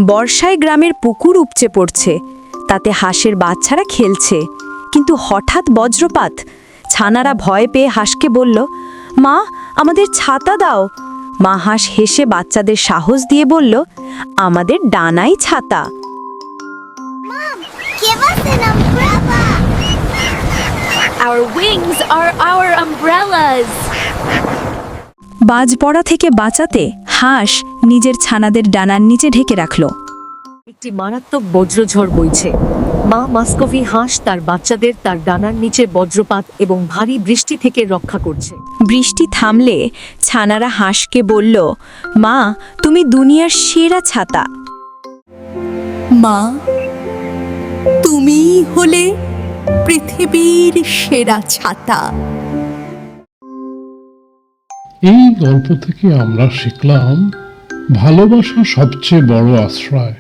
বর্ষায় গ্রামের পুকুর উপচে পড়ছে, তাতে হাঁসের বাচ্চারা খেলছে। কিন্তু হঠাৎ বজ্রপাত। ছানারা ভয় পেয়ে হাঁসকে বলল, মা, আমাদের ছাতা দাও। মা হাঁস হেসে বাচ্চাদের সাহস দিয়ে বলল, আমাদের ডানাই ছাতা। Give us an umbrella! Our wings are our umbrellas! বাজ পড়া থেকে বাঁচাতে হাঁস নিজের ছানাদের ডানার নিচে ঢেকে রাখল। একটি মারাত্মক বজ্রঝড় বইছে। মা মাস্কভি হাঁস তার বাচ্চাদের তার ডানার নিচে বজ্রপাত এবং ভারী বৃষ্টি থেকে রক্ষা করছে। বৃষ্টি থামলে ছানারা হাঁসকে বলল, মা, তুমি দুনিয়ার সেরা ছাতা। মা, তুমিই হলে পৃথিবীর সেরা ছাতা। এই গল্প থেকে আমরা শিখলাম ভালোবাসা সবচেয়ে বড় আশ্রয়।